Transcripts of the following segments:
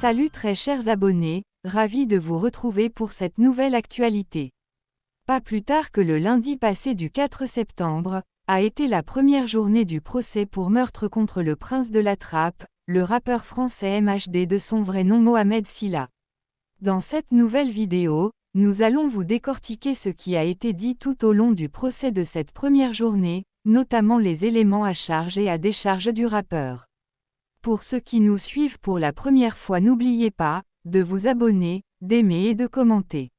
Salut très chers abonnés, ravi de vous retrouver pour cette nouvelle actualité. Pas plus tard que le lundi passé du 4 septembre, a été la première journée du procès pour meurtre contre le prince de la Trappe, le rappeur français MHD de son vrai nom Mohamed Sylla. Dans cette nouvelle vidéo, nous allons vous décortiquer ce qui a été dit tout au long du procès de cette première journée, notamment les éléments à charge et à décharge du rappeur. Pour ceux qui nous suivent pour la première fois, n'oubliez pas de vous abonner, d'aimer et de commenter.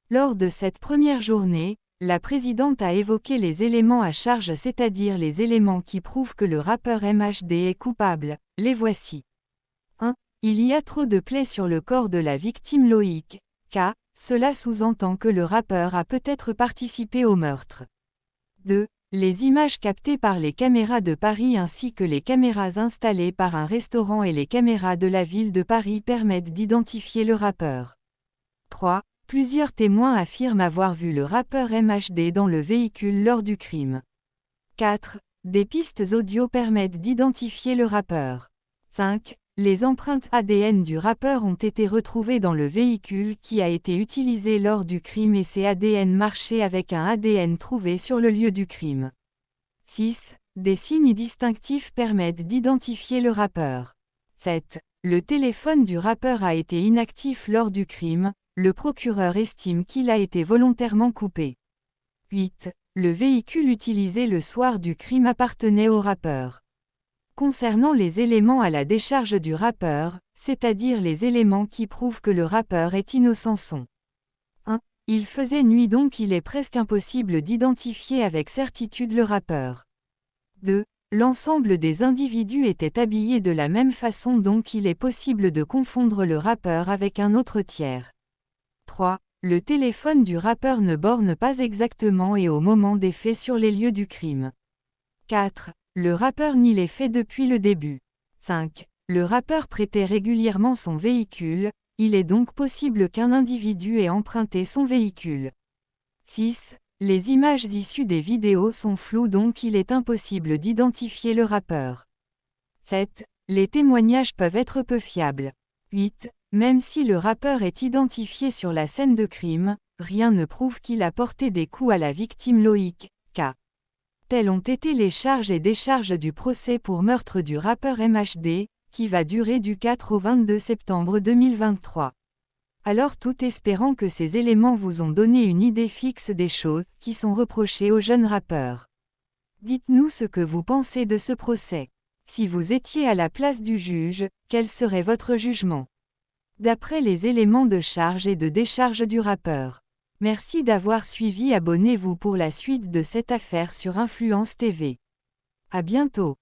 Lors de cette première journée, la présidente a évoqué les éléments à charge, c'est-à-dire les éléments qui prouvent que le rappeur MHD est coupable. Les voici. 1. Il y a trop de plaies sur le corps de la victime Loïc K. Cela sous-entend que le rappeur a peut-être participé au meurtre. 2. Les images captées par les caméras de Paris ainsi que les caméras installées par un restaurant et les caméras de la ville de Paris permettent d'identifier le rappeur. 3. Plusieurs témoins affirment avoir vu le rappeur MHD dans le véhicule lors du crime. 4. Des pistes audio permettent d'identifier le rappeur. 5. Les empreintes ADN du rappeur ont été retrouvées dans le véhicule qui a été utilisé lors du crime et ces ADN marchaient avec un ADN trouvé sur le lieu du crime. 6. Des signes distinctifs permettent d'identifier le rappeur. 7. Le téléphone du rappeur a été inactif lors du crime, le procureur estime qu'il a été volontairement coupé. 8. Le véhicule utilisé le soir du crime appartenait au rappeur. Concernant les éléments à la décharge du rappeur, c'est-à-dire les éléments qui prouvent que le rappeur est innocent sont 1. Il faisait nuit donc il est presque impossible d'identifier avec certitude le rappeur. 2. L'ensemble des individus étaient habillés de la même façon donc il est possible de confondre le rappeur avec un autre tiers. 3. Le téléphone du rappeur ne borne pas exactement et au moment des faits sur les lieux du crime. 4. Le rappeur nie les faits depuis le début. 5. Le rappeur prêtait régulièrement son véhicule, il est donc possible qu'un individu ait emprunté son véhicule. 6. Les images issues des vidéos sont floues donc il est impossible d'identifier le rappeur. 7. Les témoignages peuvent être peu fiables. 8. Même si le rappeur est identifié sur la scène de crime, rien ne prouve qu'il a porté des coups à la victime Loïc K. Telles ont été les charges et décharges du procès pour meurtre du rappeur MHD, qui va durer du 4 au 22 septembre 2023. Alors tout espérant que ces éléments vous ont donné une idée fixe des choses qui sont reprochées au jeune rappeur. Dites-nous ce que vous pensez de ce procès. Si vous étiez à la place du juge, quel serait votre jugement? D'après les éléments de charge et de décharge du rappeur. Merci d'avoir suivi, abonnez-vous pour la suite de cette affaire sur Influence TV. À bientôt.